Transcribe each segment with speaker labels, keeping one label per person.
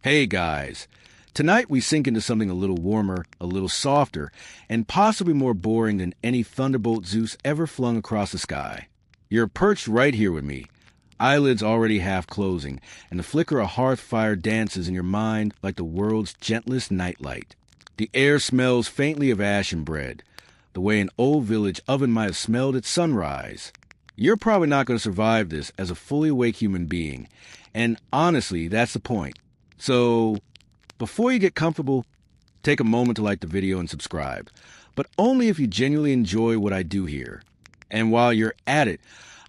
Speaker 1: Hey guys, tonight we sink into something a little warmer, a little softer, and possibly more boring than any thunderbolt Zeus ever flung across the sky. You're perched right here with me, eyelids already half closing, and the flicker of hearth fire dances in your mind like the world's gentlest nightlight. The air smells faintly of ash and bread, the way an old village oven might have smelled at sunrise. You're probably not going to survive this as a fully awake human being, and honestly, that's the point. So, before you get comfortable, take a moment to like the video and subscribe, but only if you genuinely enjoy what I do here. And while you're at it,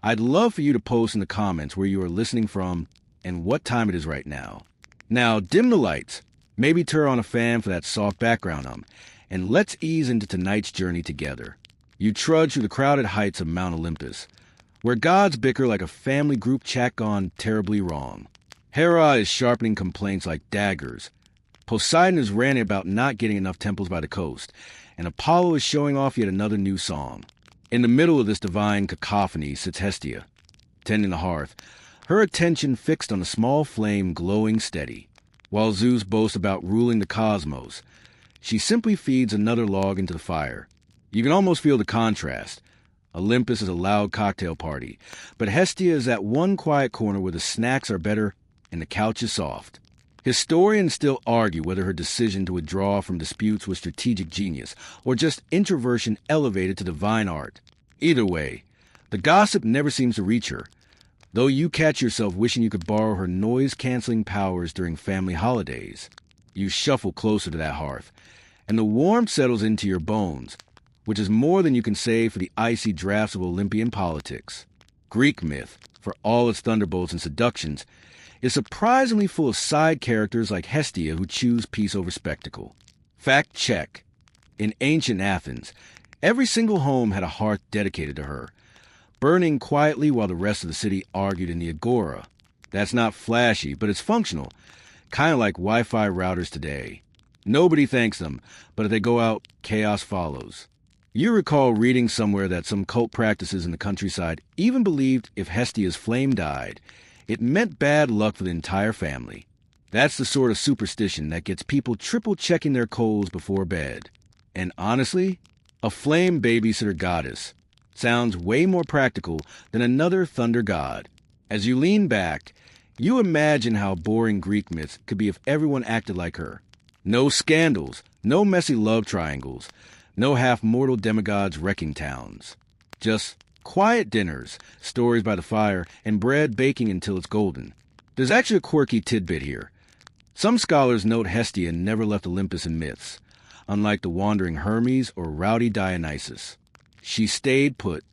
Speaker 1: I'd love for you to post in the comments where you are listening from and what time it is right now. Now, dim the lights, maybe turn on a fan for that soft background and let's ease into tonight's journey together. You trudge through the crowded heights of Mount Olympus, where gods bicker like a family group chat gone terribly wrong. Hera is sharpening complaints like daggers. Poseidon is ranting about not getting enough temples by the coast, and Apollo is showing off yet another new song. In the middle of this divine cacophony sits Hestia, tending the hearth, her attention fixed on a small flame glowing steady. While Zeus boasts about ruling the cosmos, she simply feeds another log into the fire. You can almost feel the contrast. Olympus is a loud cocktail party, but Hestia is that one quiet corner where the snacks are better and the couch is soft. Historians still argue whether her decision to withdraw from disputes was strategic genius or just introversion elevated to divine art. Either way, the gossip never seems to reach her, though you catch yourself wishing you could borrow her noise-canceling powers during family holidays. You shuffle closer to that hearth, and the warmth settles into your bones, which is more than you can say for the icy drafts of Olympian politics. Greek myth, for all its thunderbolts and seductions, is surprisingly full of side characters like Hestia who choose peace over spectacle. Fact check. In ancient Athens, every single home had a hearth dedicated to her, burning quietly while the rest of the city argued in the agora. That's not flashy, but it's functional, kind of like Wi-Fi routers today. Nobody thanks them, but if they go out, chaos follows. You recall reading somewhere that some cult practices in the countryside even believed if Hestia's flame died, it meant bad luck for the entire family. That's the sort of superstition that gets people triple-checking their coals before bed. And honestly, a flame babysitter goddess sounds way more practical than another thunder god. As you lean back, you imagine how boring Greek myths could be if everyone acted like her. No scandals, no messy love triangles, no half-mortal demigods wrecking towns. Just quiet dinners, stories by the fire, and bread baking until it's golden. There's actually a quirky tidbit here. Some scholars note Hestia never left Olympus in myths, unlike the wandering Hermes or rowdy Dionysus. She stayed put,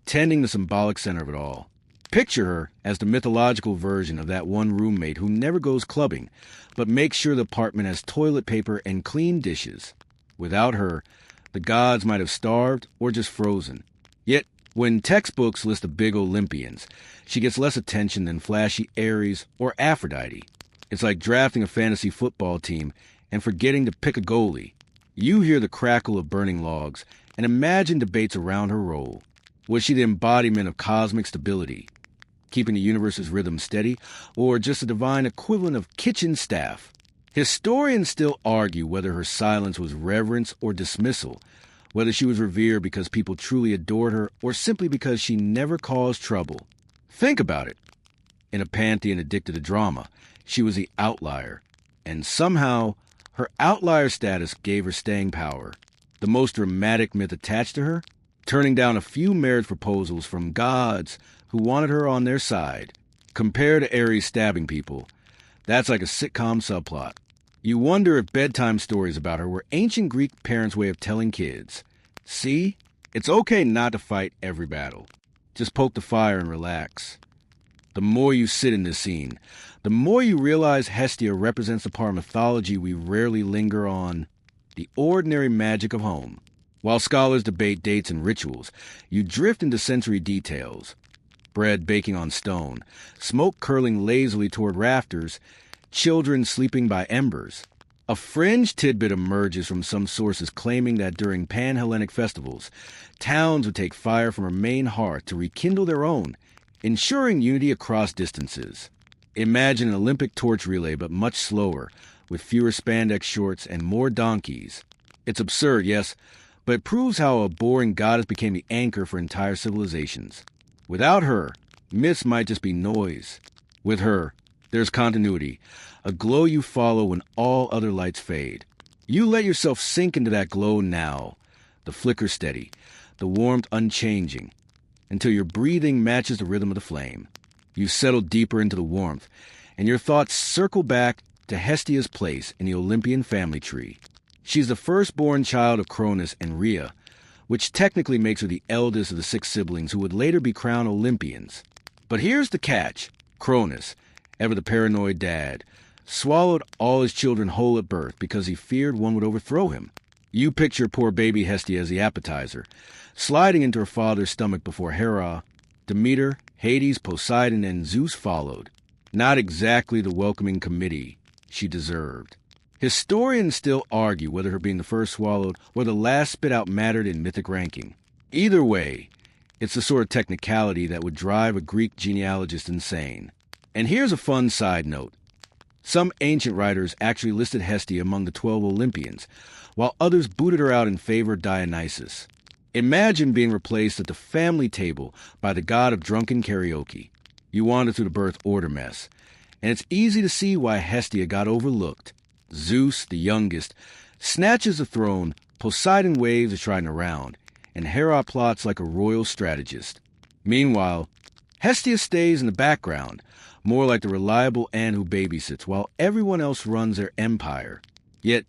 Speaker 1: tending the symbolic center of it all. Picture her as the mythological version of that one roommate who never goes clubbing, but makes sure the apartment has toilet paper and clean dishes. Without her, the gods might have starved or just frozen. Yet, when textbooks list the big Olympians, she gets less attention than flashy Ares or Aphrodite. It's like drafting a fantasy football team and forgetting to pick a goalie. You hear the crackle of burning logs and imagine debates around her role. Was she the embodiment of cosmic stability, keeping the universe's rhythm steady, or just a divine equivalent of kitchen staff? Historians still argue whether her silence was reverence or dismissal, whether she was revered because people truly adored her or simply because she never caused trouble. Think about it. In a pantheon addicted to drama, she was the outlier, and somehow her outlier status gave her staying power. The most dramatic myth attached to her? Turning down a few marriage proposals from gods who wanted her on their side. Compared to Ares stabbing people, that's like a sitcom subplot. You wonder if bedtime stories about her were ancient Greek parents' way of telling kids, see, it's okay not to fight every battle. Just poke the fire and relax. The more you sit in this scene, the more you realize Hestia represents the part of mythology we rarely linger on, the ordinary magic of home. While scholars debate dates and rituals, you drift into sensory details. Bread baking on stone, smoke curling lazily toward rafters, children sleeping by embers. A fringe tidbit emerges from some sources claiming that during Pan-Hellenic festivals, towns would take fire from her main hearth to rekindle their own, ensuring unity across distances. Imagine an Olympic torch relay, but much slower, with fewer spandex shorts and more donkeys. It's absurd, yes, but it proves how a boring goddess became the anchor for entire civilizations. Without her, myths might just be noise. With her, there's continuity, a glow you follow when all other lights fade. You let yourself sink into that glow now, the flicker steady, the warmth unchanging, until your breathing matches the rhythm of the flame. You settle deeper into the warmth, and your thoughts circle back to Hestia's place in the Olympian family tree. She's the firstborn child of Cronus and Rhea, which technically makes her the eldest of the 6 siblings who would later be crowned Olympians. But here's the catch. Cronus, ever the paranoid dad, swallowed all his children whole at birth because he feared one would overthrow him. You picture poor baby Hestia as the appetizer, sliding into her father's stomach before Hera, Demeter, Hades, Poseidon, and Zeus followed. Not exactly the welcoming committee she deserved. Historians still argue whether her being the first swallowed or the last spit out mattered in mythic ranking. Either way, it's the sort of technicality that would drive a Greek genealogist insane. And here's a fun side note. Some ancient writers actually listed Hestia among the 12 Olympians, while others booted her out in favor of Dionysus. Imagine being replaced at the family table by the god of drunken karaoke. You wander through the birth order mess, and it's easy to see why Hestia got overlooked. Zeus, the youngest, snatches the throne, Poseidon waves a trident around, and Hera plots like a royal strategist. Meanwhile, Hestia stays in the background, more like the reliable aunt who babysits, while everyone else runs their empire. Yet,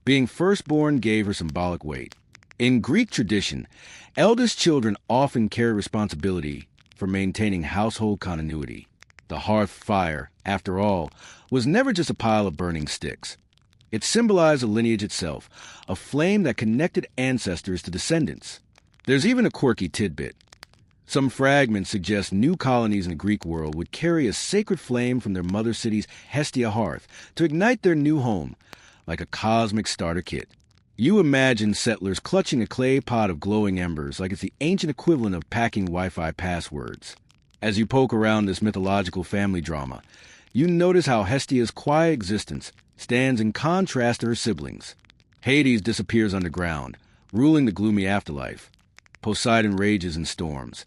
Speaker 1: being firstborn gave her symbolic weight. In Greek tradition, eldest children often carry responsibility for maintaining household continuity. The hearth fire, after all, was never just a pile of burning sticks. It symbolized the lineage itself, a flame that connected ancestors to descendants. There's even a quirky tidbit. Some fragments suggest new colonies in the Greek world would carry a sacred flame from their mother city's Hestia hearth to ignite their new home, like a cosmic starter kit. You imagine settlers clutching a clay pot of glowing embers like it's the ancient equivalent of packing Wi-Fi passwords. As you poke around this mythological family drama, you notice how Hestia's quiet existence stands in contrast to her siblings. Hades disappears underground, ruling the gloomy afterlife. Poseidon rages in storms.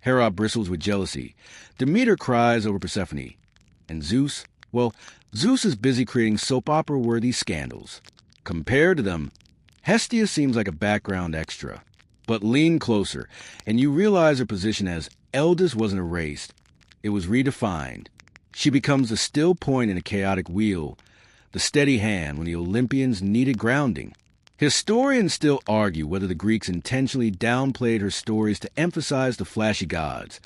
Speaker 1: Hera bristles with jealousy. Demeter cries over Persephone. And Zeus? Well, Zeus is busy creating soap opera-worthy scandals. Compared to them, Hestia seems like a background extra. But lean closer, and you realize her position as eldest wasn't erased. It was redefined. She becomes the still point in a chaotic wheel, the steady hand when the Olympians needed grounding. Historians still argue whether the Greeks intentionally downplayed her stories to emphasize the flashy gods,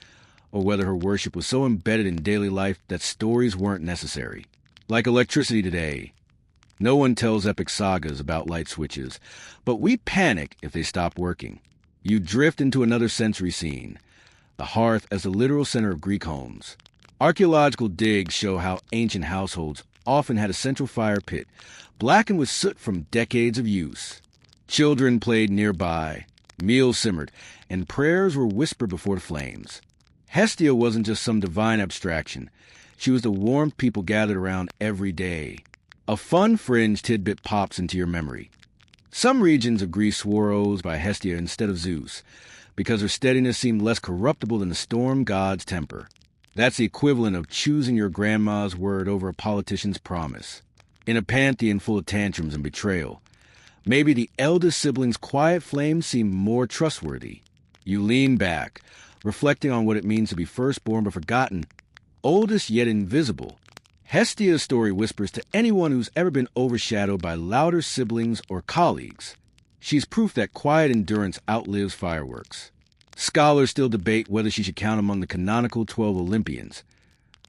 Speaker 1: or whether her worship was so embedded in daily life that stories weren't necessary. Like electricity today, no one tells epic sagas about light switches, but we panic if they stop working. You drift into another sensory scene, the hearth as the literal center of Greek homes. Archaeological digs show how ancient households often had a central fire pit, blackened with soot from decades of use. Children played nearby, meals simmered, and prayers were whispered before the flames. Hestia wasn't just some divine abstraction. She was the warmth people gathered around every day. A fun fringe tidbit pops into your memory. Some regions of Greece swore oaths by Hestia instead of Zeus, because her steadiness seemed less corruptible than the storm god's temper. That's the equivalent of choosing your grandma's word over a politician's promise. In a pantheon full of tantrums and betrayal, maybe the eldest sibling's quiet flame seemed more trustworthy. You lean back, reflecting on what it means to be firstborn but forgotten, oldest yet invisible. Hestia's story whispers to anyone who's ever been overshadowed by louder siblings or colleagues. She's proof that quiet endurance outlives fireworks. Scholars still debate whether she should count among the canonical 12 Olympians,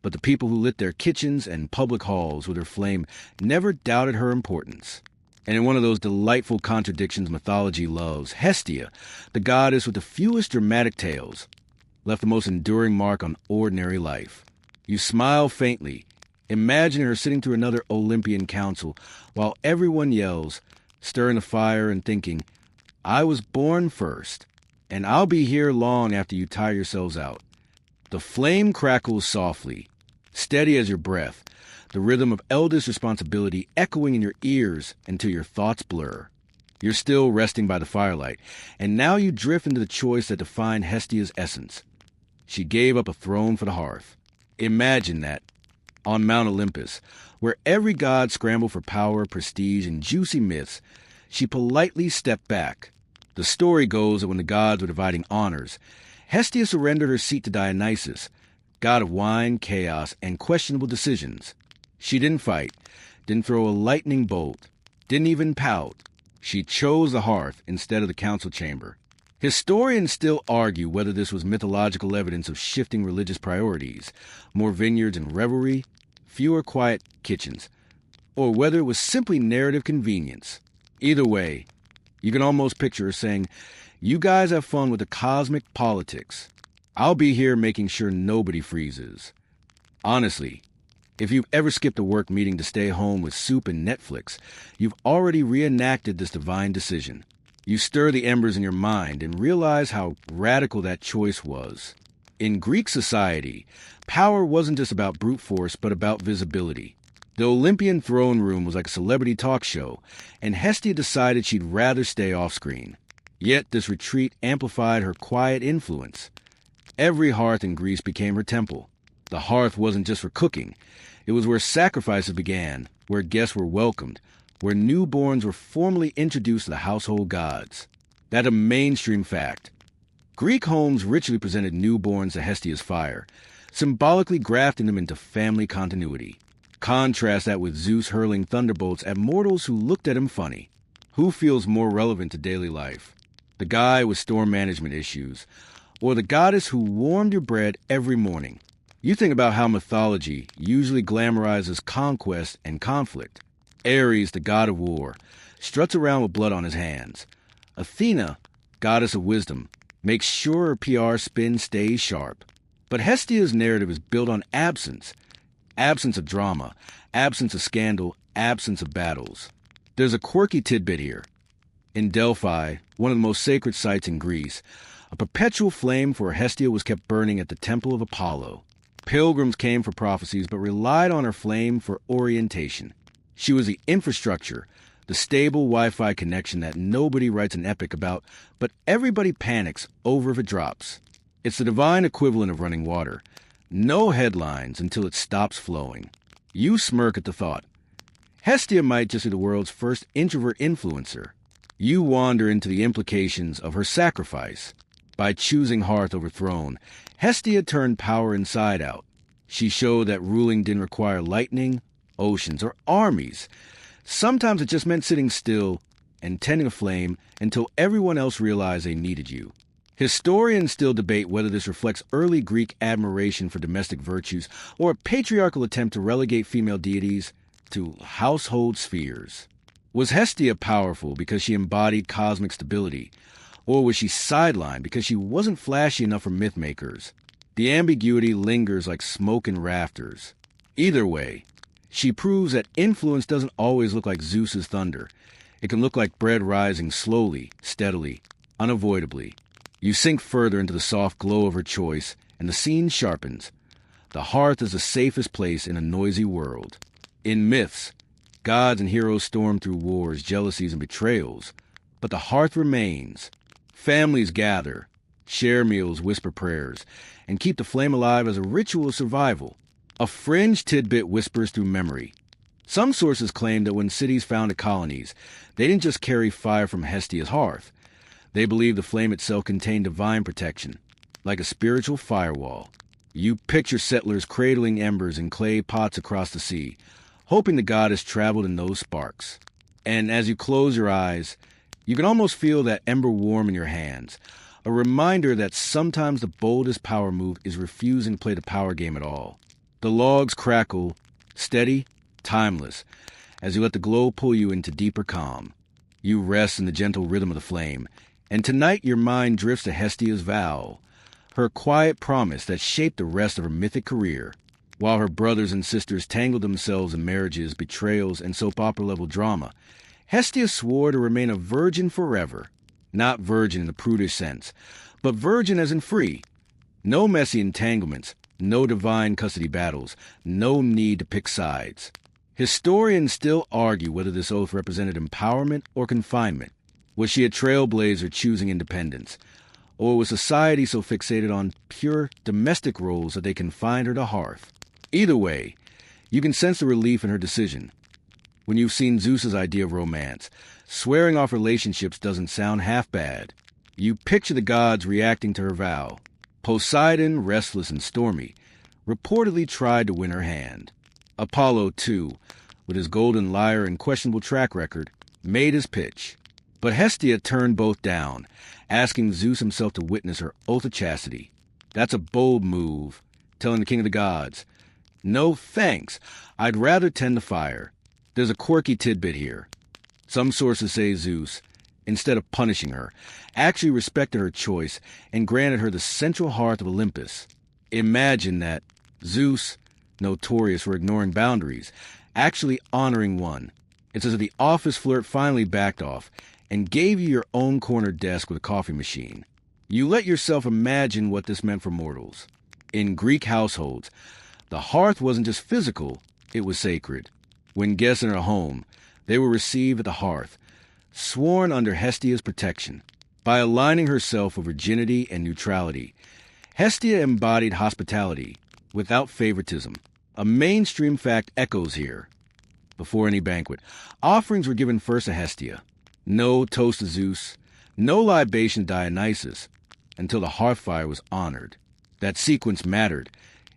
Speaker 1: but the people who lit their kitchens and public halls with her flame never doubted her importance. And in one of those delightful contradictions mythology loves, Hestia, the goddess with the fewest dramatic tales, left the most enduring mark on ordinary life. You smile faintly, imagining her sitting through another Olympian council, while everyone yells, stirring the fire and thinking, I was born first, and I'll be here long after you tire yourselves out. The flame crackles softly, steady as your breath, the rhythm of eldest responsibility echoing in your ears until your thoughts blur. You're still resting by the firelight, and now you drift into the choice that defined Hestia's essence. She gave up a throne for the hearth. Imagine that, on Mount Olympus, where every god scrambled for power, prestige, and juicy myths, she politely stepped back. The story goes that when the gods were dividing honors, Hestia surrendered her seat to Dionysus, god of wine, chaos, and questionable decisions. She didn't fight, didn't throw a lightning bolt, didn't even pout. She chose the hearth instead of the council chamber. Historians still argue whether this was mythological evidence of shifting religious priorities, more vineyards and revelry, fewer quiet kitchens, or whether it was simply narrative convenience. Either way, you can almost picture her saying, "You guys have fun with the cosmic politics. I'll be here making sure nobody freezes." Honestly, if you've ever skipped a work meeting to stay home with soup and Netflix, you've already reenacted this divine decision. You stir the embers in your mind and realize how radical that choice was. In Greek society, power wasn't just about brute force, but about visibility. The Olympian throne room was like a celebrity talk show, and Hestia decided she'd rather stay off-screen. Yet this retreat amplified her quiet influence. Every hearth in Greece became her temple. The hearth wasn't just for cooking. It was where sacrifices began, where guests were welcomed, where newborns were formally introduced to the household gods. That's a mainstream fact. Greek homes ritually presented newborns to Hestia's fire, symbolically grafting them into family continuity. Contrast that with Zeus hurling thunderbolts at mortals who looked at him funny. Who feels more relevant to daily life? The guy with storm management issues, or the goddess who warmed your bread every morning? You think about how mythology usually glamorizes conquest and conflict. Ares, the god of war, struts around with blood on his hands. Athena, goddess of wisdom, makes sure her PR spin stays sharp. But Hestia's narrative is built on absence. Absence of drama, absence of scandal, absence of battles. There's a quirky tidbit here. In Delphi, one of the most sacred sites in Greece, a perpetual flame for Hestia was kept burning at the temple of Apollo. Pilgrims came for prophecies but relied on her flame for orientation. She was the infrastructure, the stable Wi-Fi connection that nobody writes an epic about, but everybody panics over if it drops. It's the divine equivalent of running water. No headlines until it stops flowing. You smirk at the thought. Hestia might just be the world's first introvert influencer. You wander into the implications of her sacrifice. By choosing hearth over throne, Hestia turned power inside out. She showed that ruling didn't require lightning, oceans, or armies. Sometimes it just meant sitting still and tending a flame until everyone else realized they needed you. Historians still debate whether this reflects early Greek admiration for domestic virtues or a patriarchal attempt to relegate female deities to household spheres. Was Hestia powerful because she embodied cosmic stability, or was she sidelined because she wasn't flashy enough for mythmakers? The ambiguity lingers like smoke in rafters. Either way, she proves that influence doesn't always look like Zeus's thunder. It can look like bread rising slowly, steadily, unavoidably. You sink further into the soft glow of her choice, and the scene sharpens. The hearth is the safest place in a noisy world. In myths, gods and heroes storm through wars, jealousies, and betrayals. But the hearth remains. Families gather, share meals, whisper prayers, and keep the flame alive as a ritual of survival. A fringe tidbit whispers through memory. Some sources claim that when cities founded colonies, they didn't just carry fire from Hestia's hearth. They believed the flame itself contained divine protection, like a spiritual firewall. You picture settlers cradling embers in clay pots across the sea, hoping the goddess traveled in those sparks. And as you close your eyes, you can almost feel that ember warm in your hands, a reminder that sometimes the boldest power move is refusing to play the power game at all. The logs crackle, steady, timeless, as you let the glow pull you into deeper calm. You rest in the gentle rhythm of the flame, and tonight your mind drifts to Hestia's vow, her quiet promise that shaped the rest of her mythic career. While her brothers and sisters tangled themselves in marriages, betrayals, and soap opera-level drama, Hestia swore to remain a virgin forever. Not virgin in the prudish sense, but virgin as in free. No messy entanglements, No divine custody battles. No need to pick sides. Historians still argue whether this oath represented empowerment or confinement. Was she a trailblazer choosing independence? Or was society so fixated on pure domestic roles that they confined her to hearth? Either way, you can sense the relief in her decision. When you've seen Zeus's idea of romance, swearing off relationships doesn't sound half bad. You picture the gods reacting to her vow. Poseidon, restless and stormy, reportedly tried to win her hand. Apollo, too, with his golden lyre and questionable track record, made his pitch. But Hestia turned both down, asking Zeus himself to witness her oath of chastity. That's a bold move, telling the king of the gods, "No thanks, I'd rather tend the fire." There's a quirky tidbit here. Some sources say Zeus, instead of punishing her, actually respected her choice and granted her the central hearth of Olympus. Imagine that. Zeus, notorious for ignoring boundaries, actually honoring one. It's as if the office flirt finally backed off and gave you your own corner desk with a coffee machine. You let yourself imagine what this meant for mortals. In Greek households, the hearth wasn't just physical, it was sacred. When guests entered a home, they were received at the hearth, sworn under Hestia's protection. By aligning herself with virginity and neutrality, Hestia embodied hospitality without favoritism. A mainstream fact echoes here. Before any banquet, offerings were given first to Hestia. No toast to Zeus, no libation to Dionysus, until the hearth fire was honored. That sequence mattered.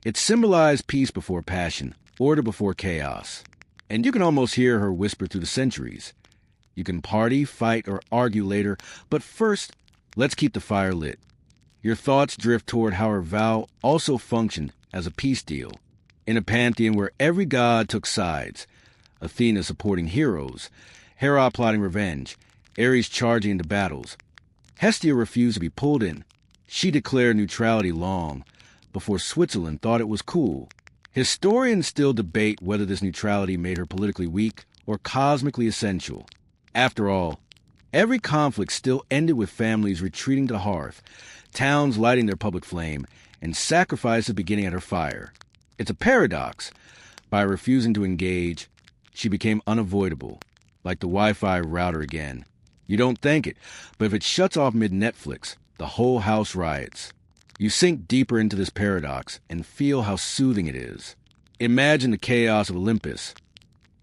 Speaker 1: It symbolized peace before passion, order before chaos. And you can almost hear her whisper through the centuries. You can party, fight, or argue later, but first, let's keep the fire lit. Your thoughts drift toward how her vow also functioned as a peace deal. In a pantheon where every god took sides, Athena supporting heroes, Hera plotting revenge, Ares charging into battles, Hestia refused to be pulled in. She declared neutrality long before Switzerland thought it was cool. Historians still debate whether this neutrality made her politically weak or cosmically essential. After all, every conflict still ended with families retreating to the hearth, towns lighting their public flame, and sacrifices beginning at her fire. It's a paradox. By refusing to engage, she became unavoidable, like the Wi-Fi router again. You don't think it, but if it shuts off mid-Netflix, the whole house riots. You sink deeper into this paradox and feel how soothing it is. Imagine the chaos of Olympus.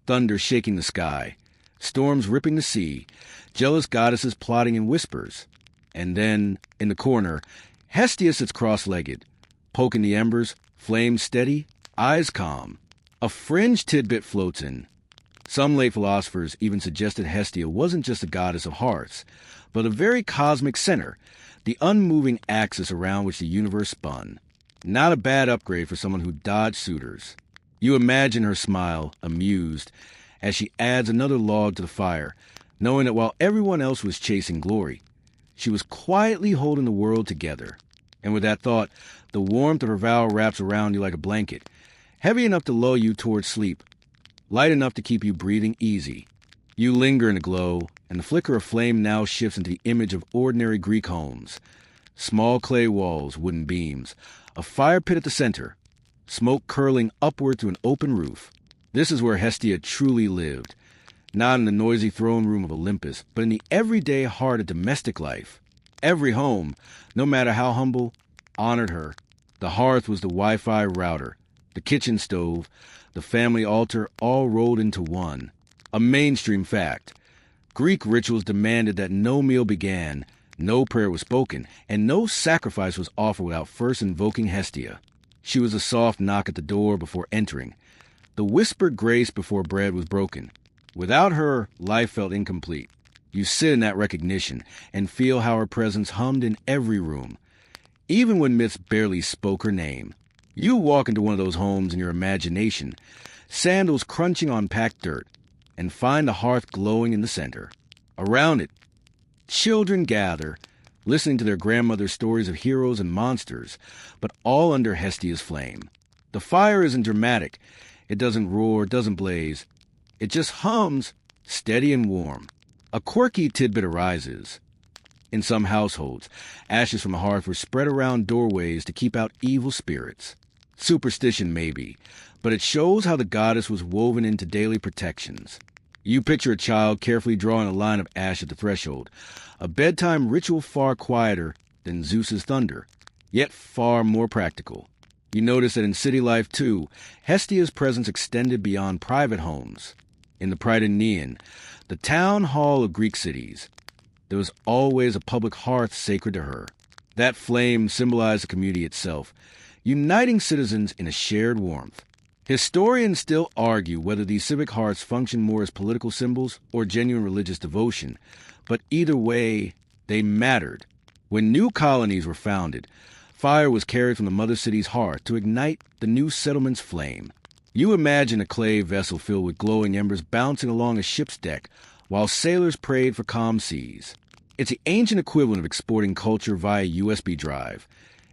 Speaker 1: Thunder shaking the sky, storms ripping the sea, jealous goddesses plotting in whispers. And then, in the corner, Hestia sits cross-legged, poking the embers, flames steady, eyes calm. A fringe tidbit floats in. Some late philosophers even suggested Hestia wasn't just a goddess of hearths, but a very cosmic center, the unmoving axis around which the universe spun. Not a bad upgrade for someone who dodged suitors. You imagine her smile, amused, as she adds another log to the fire, knowing that while everyone else was chasing glory, she was quietly holding the world together. And with that thought, the warmth of her vow wraps around you like a blanket, heavy enough to lull you towards sleep, light enough to keep you breathing easy. You linger in the glow, and the flicker of flame now shifts into the image of ordinary Greek homes. Small clay walls, wooden beams, a fire pit at the center, smoke curling upward through an open roof. This is where Hestia truly lived, not in the noisy throne room of Olympus, but in the everyday heart of domestic life. Every home, no matter how humble, honored her. The hearth was the Wi-Fi router, the kitchen stove, the family altar, all rolled into one. A mainstream fact. Greek rituals demanded that no meal began, no prayer was spoken, and no sacrifice was offered without first invoking Hestia. She was a soft knock at the door before entering, the whispered grace before bread was broken. Without her, life felt incomplete. You sit in that recognition and feel how her presence hummed in every room, even when myths barely spoke her name. You walk into one of those homes in your imagination, sandals crunching on packed dirt, and find the hearth glowing in the center. Around it, children gather, listening to their grandmother's stories of heroes and monsters, but all under Hestia's flame. The fire isn't dramatic. It doesn't roar, doesn't blaze. It just hums, steady and warm. A quirky tidbit arises. In some households, ashes from a hearth were spread around doorways to keep out evil spirits. Superstition maybe, but it shows how the goddess was woven into daily protections. You picture a child carefully drawing a line of ash at the threshold, a bedtime ritual far quieter than Zeus's thunder, yet far more practical. You notice that in city life, too, Hestia's presence extended beyond private homes. In the Prytanean, the town hall of Greek cities, there was always a public hearth sacred to her. That flame symbolized the community itself, uniting citizens in a shared warmth. Historians still argue whether these civic hearths function more as political symbols or genuine religious devotion, but either way, they mattered. When new colonies were founded, fire was carried from the mother city's hearth to ignite the new settlement's flame. You imagine a clay vessel filled with glowing embers bouncing along a ship's deck while sailors prayed for calm seas. It's the ancient equivalent of exporting culture via USB drive,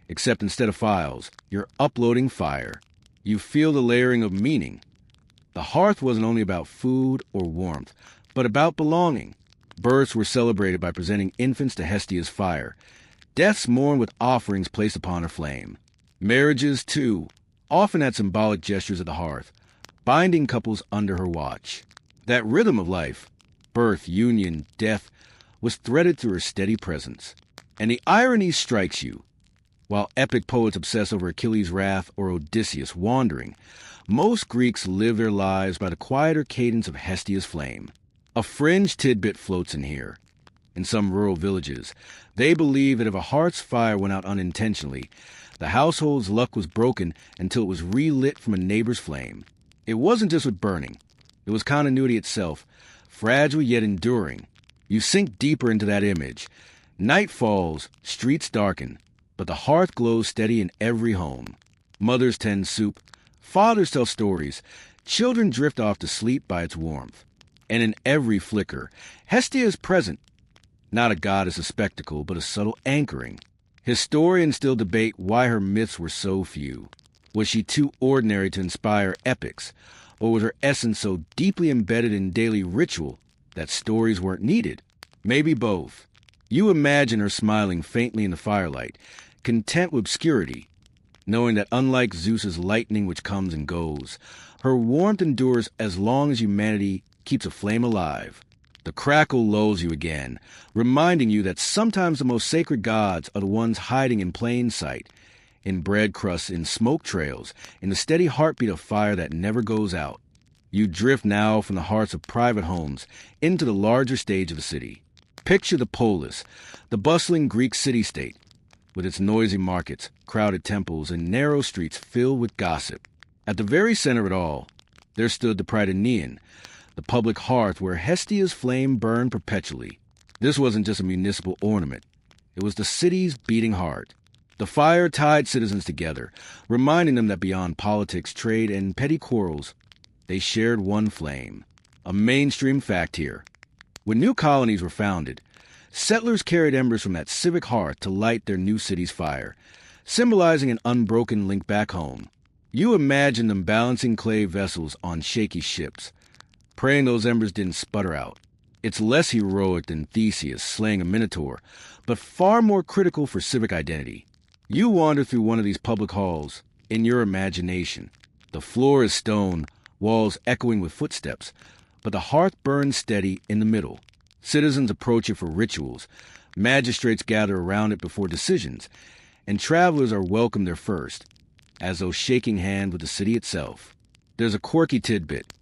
Speaker 1: except instead of files, you're uploading fire. You feel the layering of meaning. The hearth wasn't only about food or warmth, but about belonging. Births were celebrated by presenting infants to Hestia's fire. Deaths mourned with offerings placed upon her flame. Marriages, too, often had symbolic gestures at the hearth, binding couples under her watch. That rhythm of life, birth, union, death, was threaded through her steady presence. And the irony strikes you. While epic poets obsess over Achilles' wrath or Odysseus wandering, most Greeks live their lives by the quieter cadence of Hestia's flame. A fringe tidbit floats in here. In some rural villages, they believe that if a hearth's fire went out unintentionally, the household's luck was broken until it was relit from a neighbor's flame. It wasn't just with burning. It was continuity itself, fragile yet enduring. You sink deeper into that image. Night falls, streets darken, but the hearth glows steady in every home. Mothers tend soup, fathers tell stories, children drift off to sleep by its warmth. And in every flicker, Hestia is present. Not a goddess of spectacle, but a subtle anchoring. Historians still debate why her myths were so few. Was she too ordinary to inspire epics, or was her essence so deeply embedded in daily ritual that stories weren't needed? Maybe both. You imagine her smiling faintly in the firelight, content with obscurity, knowing that unlike Zeus's lightning which comes and goes, her warmth endures as long as humanity keeps a flame alive. The crackle lulls you again, reminding you that sometimes the most sacred gods are the ones hiding in plain sight, in bread crusts, in smoke trails, in the steady heartbeat of fire that never goes out. You drift now from the hearts of private homes into the larger stage of the city. Picture the polis, the bustling Greek city-state, with its noisy markets, crowded temples, and narrow streets filled with gossip. At the very center of it all, there stood the Prytanean, the public hearth where Hestia's flame burned perpetually. This wasn't just a municipal ornament. It was the city's beating heart. The fire tied citizens together, reminding them that beyond politics, trade, and petty quarrels, they shared one flame. A mainstream fact here. When new colonies were founded, settlers carried embers from that civic hearth to light their new city's fire, symbolizing an unbroken link back home. You imagine them balancing clay vessels on shaky ships, praying those embers didn't sputter out. It's less heroic than Theseus slaying a minotaur, but far more critical for civic identity. You wander through one of these public halls in your imagination. The floor is stone, walls echoing with footsteps, but the hearth burns steady in the middle. Citizens approach it for rituals, magistrates gather around it before decisions, and travelers are welcomed there first, as though shaking hands with the city itself. There's a quirky tidbit.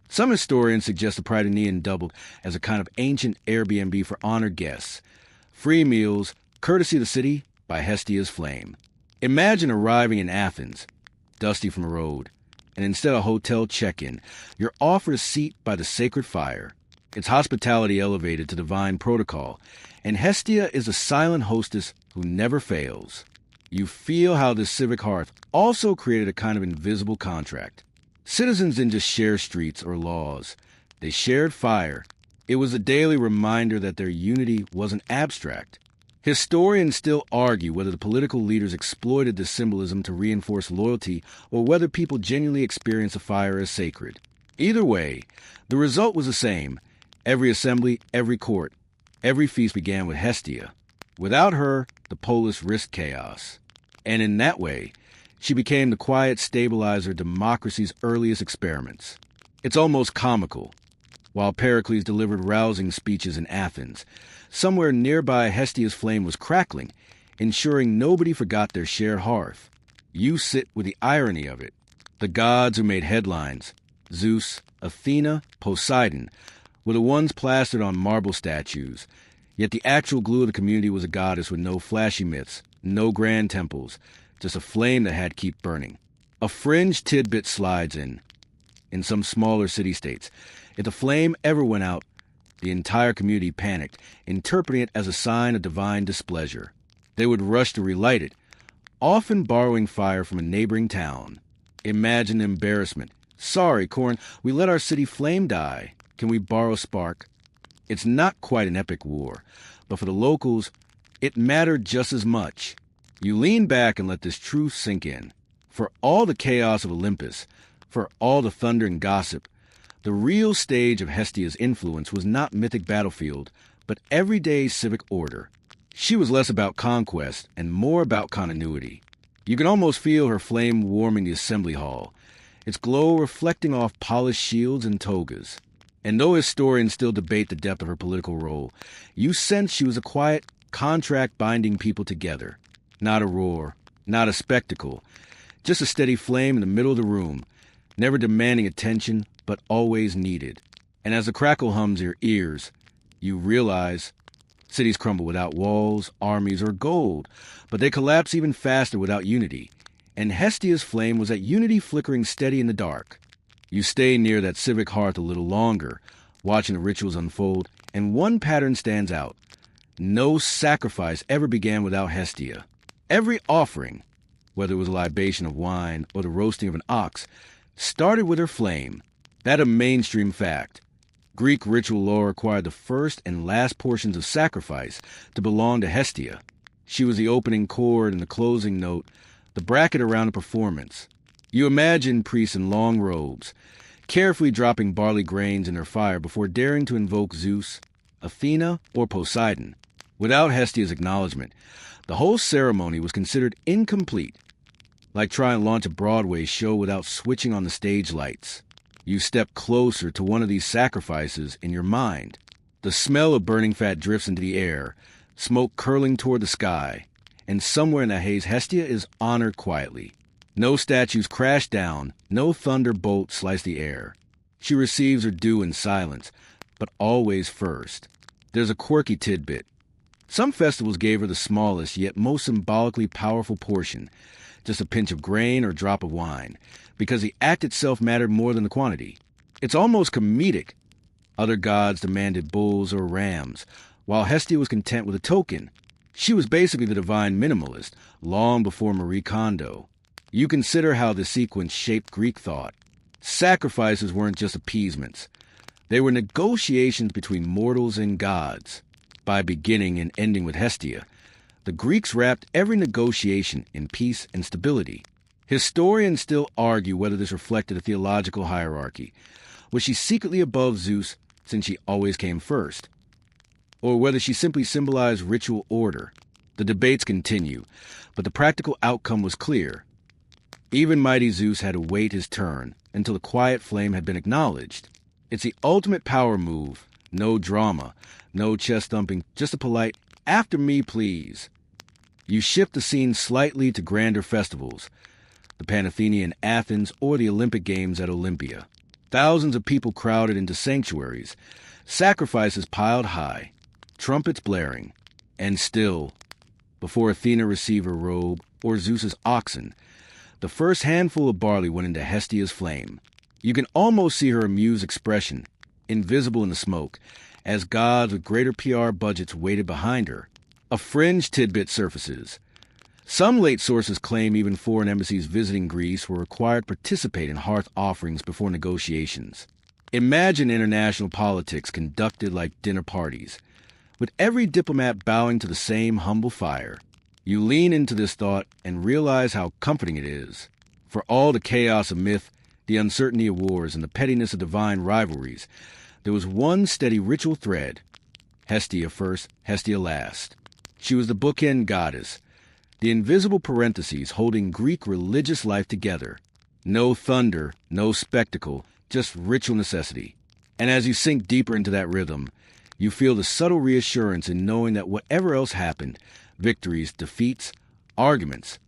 Speaker 1: Some historians suggest the Prytanean doubled as a kind of ancient Airbnb for honored guests. Free meals, courtesy of the city, by Hestia's flame. Imagine arriving in Athens, dusty from the road, and instead of hotel check-in, you're offered a seat by the sacred fire. Its hospitality elevated to divine protocol, and Hestia is a silent hostess who never fails. You feel how this civic hearth also created a kind of invisible contract. Citizens didn't just share streets or laws. They shared fire. It was a daily reminder that their unity wasn't abstract. Historians still argue whether the political leaders exploited this symbolism to reinforce loyalty or whether people genuinely experienced the fire as sacred. Either way, the result was the same. Every assembly, every court, every feast began with Hestia. Without her, the polis risked chaos. And in that way, She became the quiet stabilizer of democracy's earliest experiments. It's almost comical. While Pericles delivered rousing speeches in Athens, somewhere nearby Hestia's flame was crackling, ensuring nobody forgot their shared hearth. You sit with the irony of it. The gods who made headlines, Zeus, Athena, Poseidon, were the ones plastered on marble statues, yet the actual glue of the community was a goddess with no flashy myths, no grand temples, just a flame that had to keep burning. A fringe tidbit slides in some smaller city-states. If the flame ever went out, the entire community panicked, interpreting it as a sign of divine displeasure. They would rush to relight it, often borrowing fire from a neighboring town. Imagine the embarrassment. Sorry, Corn, we let our city flame die. Can we borrow a spark? It's not quite an epic war, but for the locals, it mattered just as much. You lean back and let this truth sink in. For all the chaos of Olympus, for all the thunder and gossip, the real stage of Hestia's influence was not mythic battlefield, but everyday civic order. She was less about conquest and more about continuity. You can almost feel her flame warming the assembly hall, its glow reflecting off polished shields and togas. And though historians still debate the depth of her political role, you sense she was a quiet contract binding people together. Not a roar, not a spectacle, just a steady flame in the middle of the room, never demanding attention, but always needed. And as the crackle hums your ears, you realize cities crumble without walls, armies, or gold, but they collapse even faster without unity. And Hestia's flame was that unity flickering steady in the dark. You stay near that civic hearth a little longer, watching the rituals unfold, and one pattern stands out. No sacrifice ever began without Hestia. Every offering, whether it was a libation of wine or the roasting of an ox, started with her flame. That a mainstream fact. Greek ritual law required the first and last portions of sacrifice to belong to Hestia. She was the opening chord and the closing note, the bracket around a performance. You imagine priests in long robes, carefully dropping barley grains in their fire before daring to invoke Zeus, Athena, or Poseidon. Without Hestia's acknowledgement, the whole ceremony was considered incomplete, like trying to launch a Broadway show without switching on the stage lights. You step closer to one of these sacrifices in your mind. The smell of burning fat drifts into the air, smoke curling toward the sky, and somewhere in that haze Hestia is honored quietly. No statues crash down, no thunderbolt slice the air. She receives her due in silence, but always first. There's a quirky tidbit. Some festivals gave her the smallest yet most symbolically powerful portion, just a pinch of grain or drop of wine, because the act itself mattered more than the quantity. It's almost comedic. Other gods demanded bulls or rams, while Hestia was content with a token. She was basically the divine minimalist, long before Marie Kondo. You consider how the sequence shaped Greek thought. Sacrifices weren't just appeasements. They were negotiations between mortals and gods. By beginning and ending with Hestia, the Greeks wrapped every negotiation in peace and stability. Historians still argue whether this reflected a theological hierarchy. Was she secretly above Zeus since she always came first? Or whether she simply symbolized ritual order? The debates continue, but the practical outcome was clear. Even mighty Zeus had to wait his turn until the quiet flame had been acknowledged. It's the ultimate power move. No drama, no chest thumping, just a polite, "After me, please." You shift the scene slightly to grander festivals, the Panathenea in Athens or the Olympic Games at Olympia. Thousands of people crowded into sanctuaries, sacrifices piled high, trumpets blaring, and still, before Athena received her robe or Zeus's oxen, the first handful of barley went into Hestia's flame. You can almost see her amused expression, invisible in the smoke, as gods with greater PR budgets waited behind her. A fringe tidbit surfaces. Some late sources claim even foreign embassies visiting Greece were required to participate in hearth offerings before negotiations. Imagine international politics conducted like dinner parties, with every diplomat bowing to the same humble fire. You lean into this thought and realize how comforting it is. For all the chaos of myth, the uncertainty of wars, and the pettiness of divine rivalries, there was one steady ritual thread. Hestia first, Hestia last. She was the bookend goddess, the invisible parentheses holding Greek religious life together. No thunder, no spectacle, just ritual necessity. And as you sink deeper into that rhythm, you feel the subtle reassurance in knowing that whatever else happened, victories, defeats, arguments,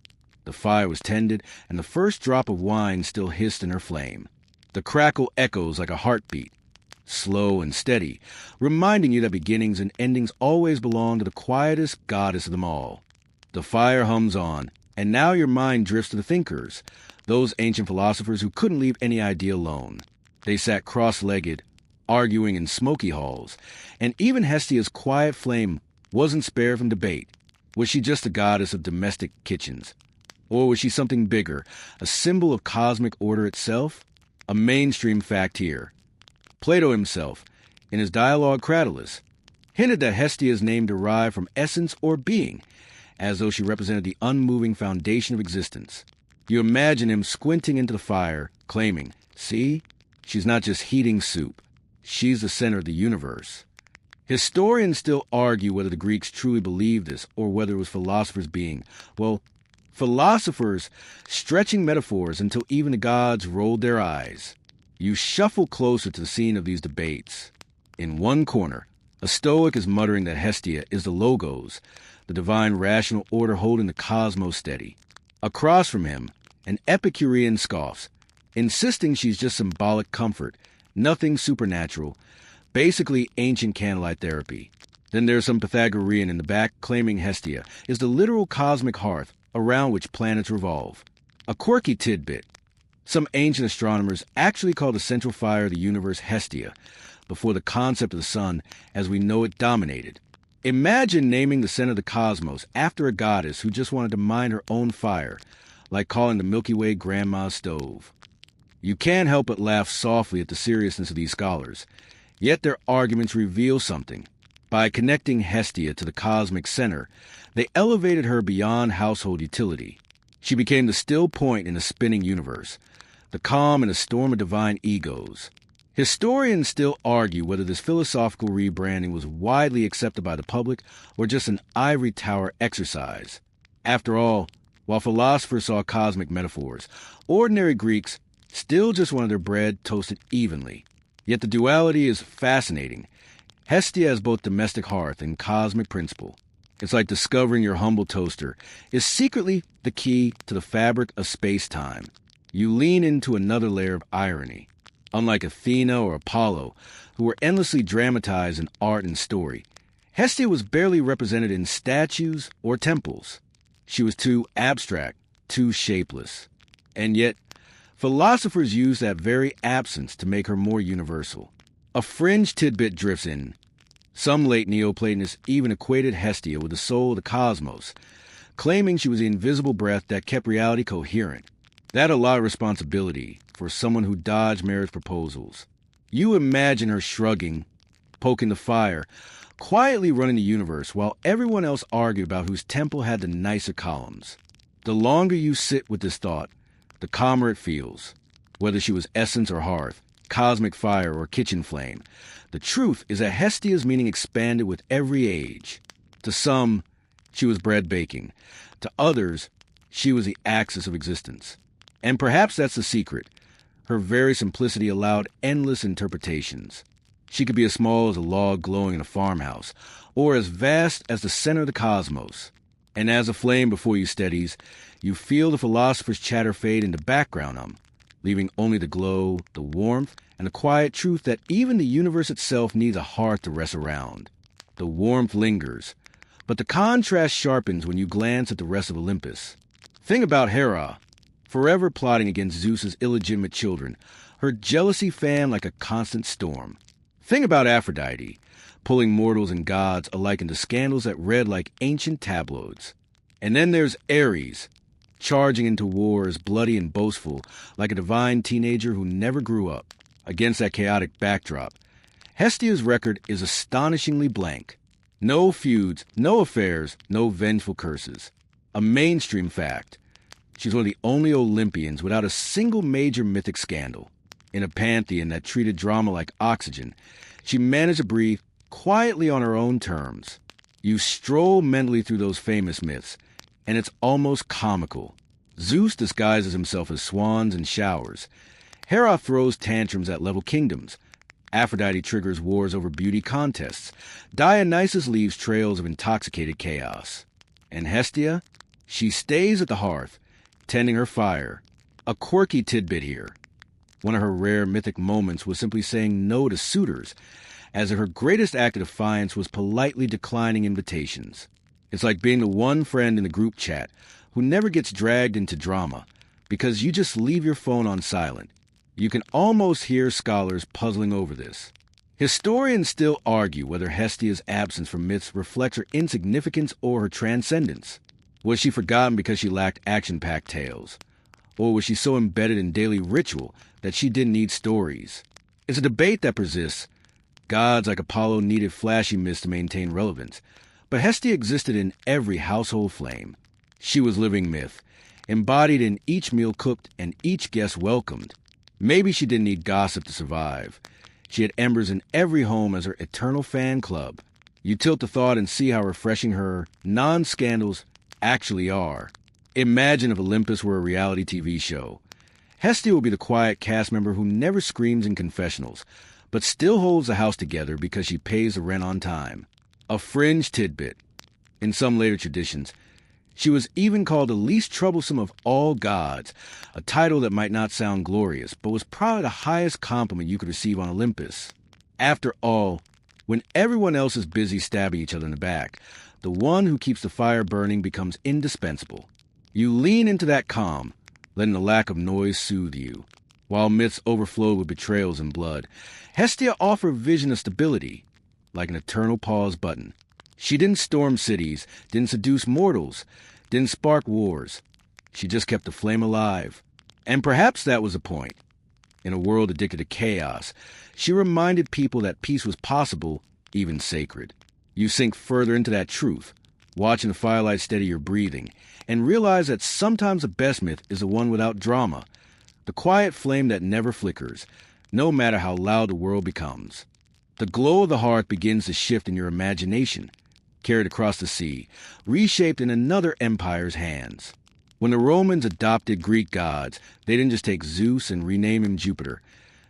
Speaker 1: the fire was tended, and the first drop of wine still hissed in her flame. The crackle echoes like a heartbeat, slow and steady, reminding you that beginnings and endings always belong to the quietest goddess of them all. The fire hums on, and now your mind drifts to the thinkers, those ancient philosophers who couldn't leave any idea alone. They sat cross-legged, arguing in smoky halls, and even Hestia's quiet flame wasn't spared from debate. Was she just a goddess of domestic kitchens? Or was she something bigger, a symbol of cosmic order itself? A mainstream fact here. Plato himself, in his dialogue Cratylus, hinted that Hestia's name derived from essence or being, as though she represented the unmoving foundation of existence. You imagine him squinting into the fire, claiming, "See, she's not just heating soup. She's the center of the universe." Historians still argue whether the Greeks truly believed this or whether it was philosophers being, well, philosophers stretching metaphors until even the gods rolled their eyes. You shuffle closer to the scene of these debates. In one corner, a Stoic is muttering that Hestia is the logos, the divine rational order holding the cosmos steady. Across from him, an Epicurean scoffs, insisting she's just symbolic comfort, nothing supernatural, basically ancient candlelight therapy. Then there's some Pythagorean in the back claiming Hestia is the literal cosmic hearth around which planets revolve. A quirky tidbit. Some ancient astronomers actually called the central fire of the universe Hestia, before the concept of the sun as we know it dominated. Imagine naming the center of the cosmos after a goddess who just wanted to mind her own fire, like calling the Milky Way Grandma's stove. You can't help but laugh softly at the seriousness of these scholars, yet their arguments reveal something. By connecting Hestia to the cosmic center, they elevated her beyond household utility. She became the still point in a spinning universe, the calm in a storm of divine egos. Historians still argue whether this philosophical rebranding was widely accepted by the public or just an ivory tower exercise. After all, while philosophers saw cosmic metaphors, ordinary Greeks still just wanted their bread toasted evenly. Yet the duality is fascinating. Hestia as both domestic hearth and cosmic principle. It's like discovering your humble toaster is secretly the key to the fabric of space-time. You lean into another layer of irony. Unlike Athena or Apollo, who were endlessly dramatized in art and story, Hestia was barely represented in statues or temples. She was too abstract, too shapeless. And yet, philosophers use that very absence to make her more universal. A fringe tidbit drifts in. Some late Neoplatonists even equated Hestia with the soul of the cosmos, claiming she was the invisible breath that kept reality coherent. That a lot of responsibility for someone who dodged marriage proposals. You imagine her shrugging, poking the fire, quietly running the universe while everyone else argued about whose temple had the nicer columns. The longer you sit with this thought, the calmer it feels. Whether she was essence or hearth, cosmic fire or kitchen flame, the truth is that Hestia's meaning expanded with every age. To some, she was bread baking. To others, she was the axis of existence. And perhaps that's the secret. Her very simplicity allowed endless interpretations. She could be as small as a log glowing in a farmhouse, or as vast as the center of the cosmos. And as a flame before you steadies, you feel the philosopher's chatter fade into background leaving only the glow, the warmth, and the quiet truth that even the universe itself needs a hearth to rest around. The warmth lingers, but the contrast sharpens when you glance at the rest of Olympus. Think about Hera, forever plotting against Zeus's illegitimate children, her jealousy fanned like a constant storm. Think about Aphrodite, pulling mortals and gods alike into scandals that read like ancient tabloids. And then there's Ares, charging into wars bloody and boastful like a divine teenager who never grew up. Against that chaotic backdrop, Hestia's record is astonishingly blank. No feuds, no affairs, no vengeful curses. A mainstream fact. She's one of the only Olympians without a single major mythic scandal. In a pantheon that treated drama like oxygen, she managed to breathe quietly on her own terms. You stroll mentally through those famous myths, and it's almost comical. Zeus disguises himself as swans and showers. Hera throws tantrums at level kingdoms. Aphrodite triggers wars over beauty contests. Dionysus leaves trails of intoxicated chaos. And Hestia? She stays at the hearth, tending her fire. A quirky tidbit here. One of her rare mythic moments was simply saying no to suitors, as if her greatest act of defiance was politely declining invitations. It's like being the one friend in the group chat who never gets dragged into drama because you just leave your phone on silent. You can almost hear scholars puzzling over this. Historians still argue whether Hestia's absence from myths reflects her insignificance or her transcendence. Was she forgotten because she lacked action-packed tales? Or was she so embedded in daily ritual that she didn't need stories? It's a debate that persists. Gods like Apollo needed flashy myths to maintain relevance, but Hestia existed in every household flame. She was living myth, embodied in each meal cooked and each guest welcomed. Maybe she didn't need gossip to survive. She had embers in every home as her eternal fan club. You tilt the thought and see how refreshing her non-scandals actually are. Imagine if Olympus were a reality TV show. Hestia will be the quiet cast member who never screams in confessionals, but still holds the house together because she pays the rent on time. A fringe tidbit. In some later traditions, she was even called the least troublesome of all gods, a title that might not sound glorious, but was probably the highest compliment you could receive on Olympus. After all, when everyone else is busy stabbing each other in the back, the one who keeps the fire burning becomes indispensable. You lean into that calm, letting the lack of noise soothe you. While myths overflowed with betrayals and blood, Hestia offered vision of stability, like an eternal pause button. She didn't storm cities, didn't seduce mortals, didn't spark wars. She just kept the flame alive. And perhaps that was the point. In a world addicted to chaos, she reminded people that peace was possible, even sacred. You sink further into that truth, watching the firelight steady your breathing, and realize that sometimes the best myth is the one without drama, the quiet flame that never flickers, no matter how loud the world becomes. The glow of the hearth begins to shift in your imagination, carried across the sea, reshaped in another empire's hands. When the Romans adopted Greek gods, they didn't just take Zeus and rename him Jupiter.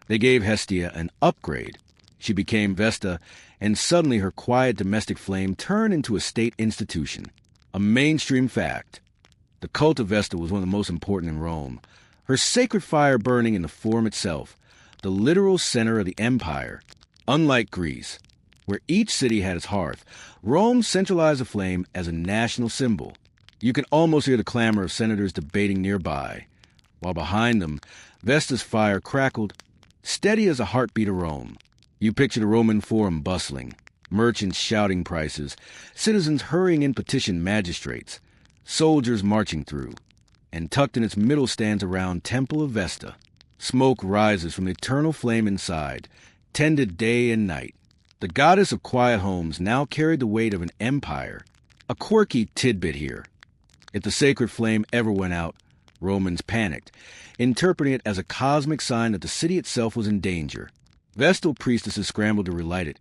Speaker 1: They gave Hestia an upgrade. She became Vesta, and suddenly her quiet domestic flame turned into a state institution, a mainstream fact. The cult of Vesta was one of the most important in Rome. Her sacred fire burning in the forum itself, the literal center of the empire. Unlike Greece, where each city had its hearth, Rome centralized the flame as a national symbol. You can almost hear the clamor of senators debating nearby, while behind them, Vesta's fire crackled, steady as a heartbeat of Rome. You picture the Roman forum bustling, merchants shouting prices, citizens hurrying in petition magistrates, soldiers marching through, and tucked in its middle stands a round temple of Vesta. Smoke rises from the eternal flame inside, tended day and night. The goddess of quiet homes now carried the weight of an empire. A quirky tidbit here. If the sacred flame ever went out, Romans panicked, interpreting it as a cosmic sign that the city itself was in danger. Vestal priestesses scrambled to relight it,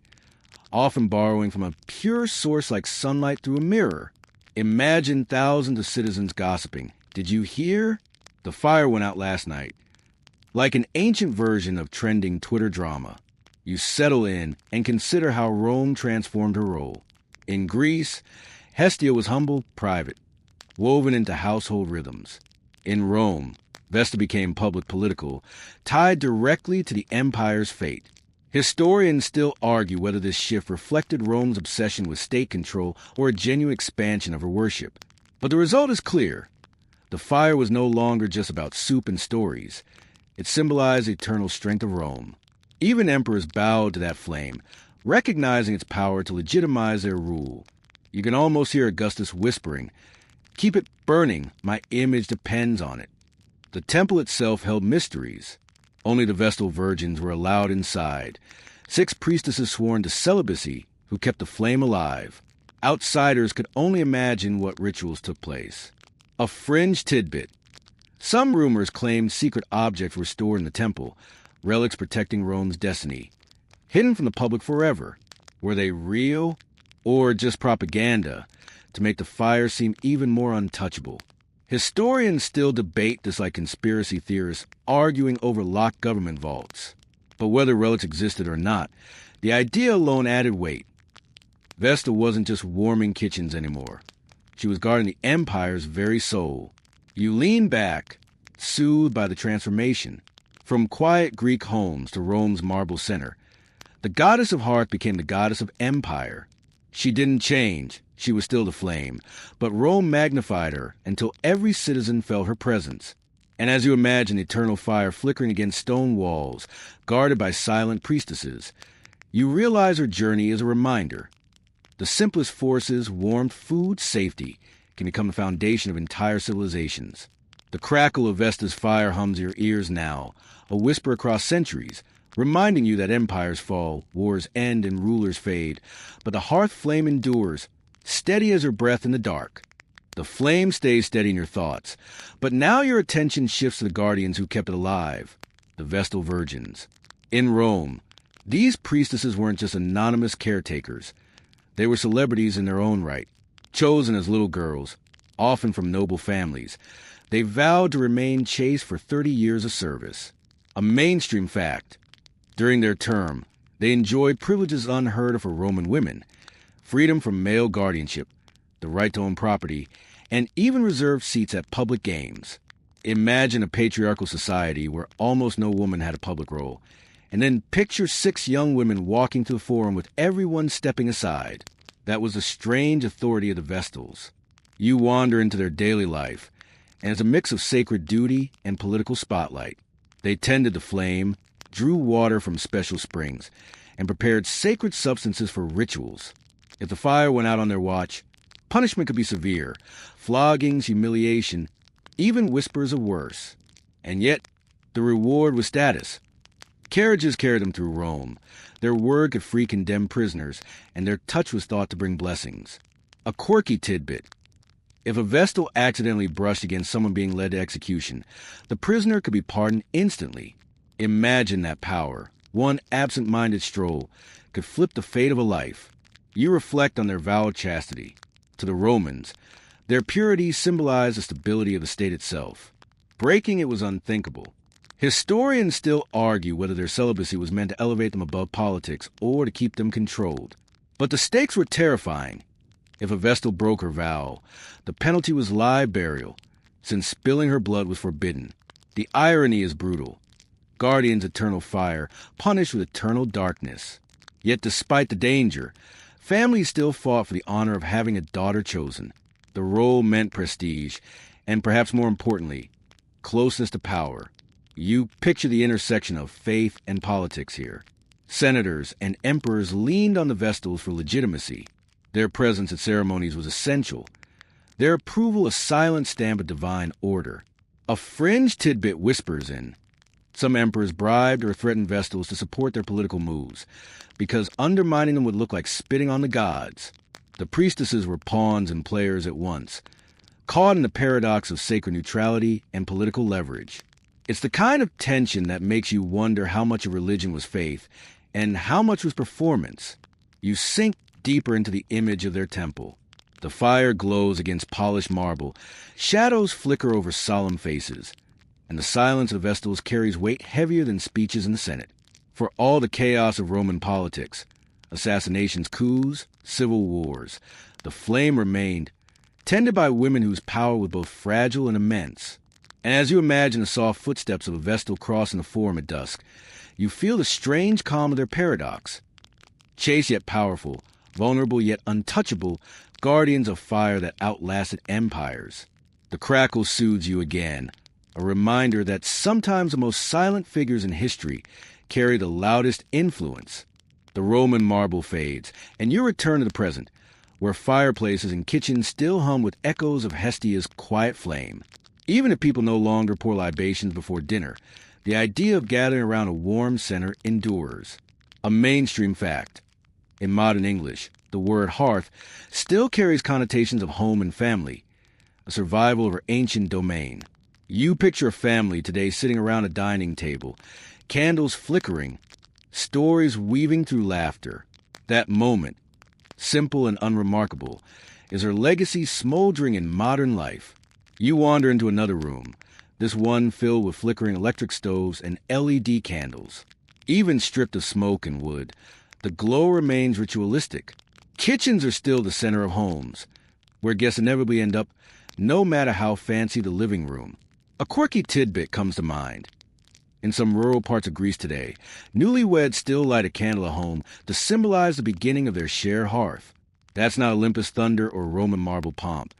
Speaker 1: often borrowing from a pure source like sunlight through a mirror. Imagine thousands of citizens gossiping. Did you hear? The fire went out last night. Like an ancient version of trending Twitter drama, you settle in and consider how Rome transformed her role. In Greece, Hestia was humble, private, woven into household rhythms. In Rome, Vesta became public political, tied directly to the empire's fate. Historians still argue whether this shift reflected Rome's obsession with state control or a genuine expansion of her worship. But the result is clear. The fire was no longer just about soup and stories. It symbolized the eternal strength of Rome. Even emperors bowed to that flame, recognizing its power to legitimize their rule. You can almost hear Augustus whispering, "Keep it burning, my image depends on it." The temple itself held mysteries. Only the Vestal virgins were allowed inside, 6 priestesses sworn to celibacy who kept the flame alive. Outsiders could only imagine what rituals took place. A fringe tidbit. Some rumors claimed secret objects were stored in the temple, relics protecting Rome's destiny, hidden from the public forever. Were they real or just propaganda? to make the fire seem even more untouchable. Historians still debate this like conspiracy theorists arguing over locked government vaults. But whether relics existed or not, the idea alone added weight. Vesta wasn't just warming kitchens anymore. She was guarding the empire's very soul. You lean back, soothed by the transformation. From quiet Greek homes to Rome's marble center, the goddess of hearth became the goddess of empire. She didn't change. She was still the flame, but Rome magnified her until every citizen felt her presence. And as you imagine the eternal fire flickering against stone walls, guarded by silent priestesses, you realize her journey is a reminder. The simplest forces, warmth, food, safety, can become the foundation of entire civilizations. The crackle of Vesta's fire hums your ears now, a whisper across centuries, reminding you that empires fall, wars end, and rulers fade, but the hearth flame endures, steady as her breath in the dark. The flame stays steady in your thoughts, but now your attention shifts to the guardians who kept it alive, the Vestal Virgins. In Rome, these priestesses weren't just anonymous caretakers. They were celebrities in their own right, chosen as little girls, often from noble families. They vowed to remain chaste for 30 years of service. A mainstream fact. During their term, they enjoyed privileges unheard of for Roman women, freedom from male guardianship, the right to own property, and even reserved seats at public games. Imagine a patriarchal society where almost no woman had a public role, and then picture 6 young women walking to the forum with everyone stepping aside. That was the strange authority of the Vestals. You wander into their daily life, and it's a mix of sacred duty and political spotlight. They tended the flame, drew water from special springs, and prepared sacred substances for rituals. If the fire went out on their watch, punishment could be severe: floggings, humiliation, even whispers of worse. And yet, the reward was status. Carriages carried them through Rome. Their word could free condemned prisoners, and their touch was thought to bring blessings. A quirky tidbit. If a Vestal accidentally brushed against someone being led to execution, the prisoner could be pardoned instantly. Imagine that power. One absent-minded stroll could flip the fate of a life. You reflect on their vow of chastity. To the Romans, their purity symbolized the stability of the state itself. Breaking it was unthinkable. Historians still argue whether their celibacy was meant to elevate them above politics or to keep them controlled. But the stakes were terrifying. If a Vestal broke her vow, the penalty was live burial, since spilling her blood was forbidden. The irony is brutal. Guardians' eternal fire, punished with eternal darkness. Yet despite the danger, families still fought for the honor of having a daughter chosen. The role meant prestige, and perhaps more importantly, closeness to power. You picture the intersection of faith and politics here. Senators and emperors leaned on the Vestals for legitimacy. Their presence at ceremonies was essential. Their approval a silent stamp of divine order. A fringe tidbit whispers in. Some emperors bribed or threatened Vestals to support their political moves, because undermining them would look like spitting on the gods. The priestesses were pawns and players at once, caught in the paradox of sacred neutrality and political leverage. It's the kind of tension that makes you wonder how much of religion was faith and how much was performance. You sink deeper into the image of their temple. The fire glows against polished marble, shadows flicker over solemn faces, and the silence of Vestals carries weight heavier than speeches in the Senate. For all the chaos of Roman politics, assassinations, coups, civil wars, the flame remained, tended by women whose power was both fragile and immense. And as you imagine the soft footsteps of a Vestal crossing the forum at dusk, you feel the strange calm of their paradox. Chaste yet powerful, vulnerable yet untouchable, guardians of fire that outlasted empires. The crackle soothes you again, a reminder that sometimes the most silent figures in history carry the loudest influence. The Roman marble fades, and you return to the present, where fireplaces and kitchens still hum with echoes of Hestia's quiet flame. Even if people no longer pour libations before dinner, the idea of gathering around a warm center endures. A mainstream fact. In modern English, the word hearth still carries connotations of home and family, a survival of our ancient domain. You picture a family today sitting around a dining table, candles flickering, stories weaving through laughter. That moment, simple and unremarkable, is her legacy smoldering in modern life. You wander into another room, this one filled with flickering electric stoves and LED candles. Even stripped of smoke and wood, the glow remains ritualistic. Kitchens are still the center of homes, where guests inevitably end up, no matter how fancy the living room. A quirky tidbit comes to mind. In some rural parts of Greece today, newlyweds still light a candle at home to symbolize the beginning of their shared hearth. That's not Olympus thunder or Roman marble pomp,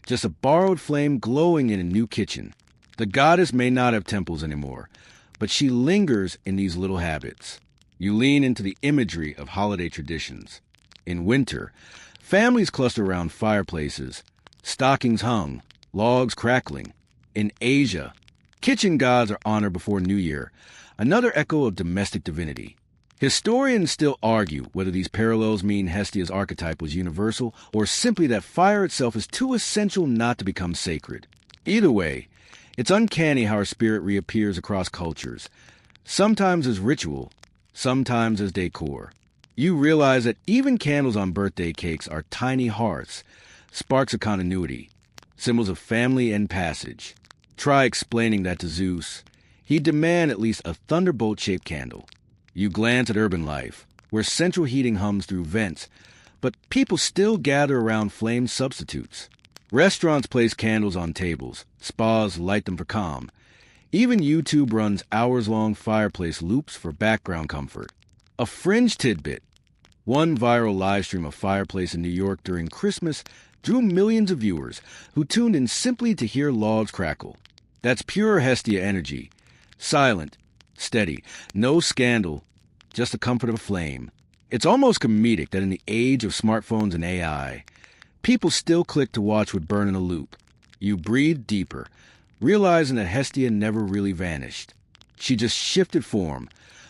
Speaker 1: just a borrowed flame glowing in a new kitchen. The goddess may not have temples anymore, but she lingers in these little habits. You lean into the imagery of holiday traditions. In winter, families cluster around fireplaces, stockings hung, logs crackling. In Asia, kitchen gods are honored before New Year, another echo of domestic divinity. Historians still argue whether these parallels mean Hestia's archetype was universal or simply that fire itself is too essential not to become sacred. Either way, it's uncanny how her spirit reappears across cultures, sometimes as ritual, sometimes as decor. You realize that even candles on birthday cakes are tiny hearths, sparks of continuity, symbols of family and passage. Try explaining that to Zeus. He'd demand at least a thunderbolt-shaped candle. You glance at urban life, where central heating hums through vents, but people still gather around flame substitutes. Restaurants place candles on tables, spas light them for calm. Even YouTube runs hours-long fireplace loops for background comfort. A fringe tidbit. One viral livestream of fireplace in New York during Christmas drew millions of viewers who tuned in simply to hear logs crackle. That's pure Hestia energy. Silent, steady, no scandal, just the comfort of a flame. It's almost comedic that in the age of smartphones and AI, people still click to watch what burn in a loop. You breathe deeper, realizing that Hestia never really vanished. She just shifted form,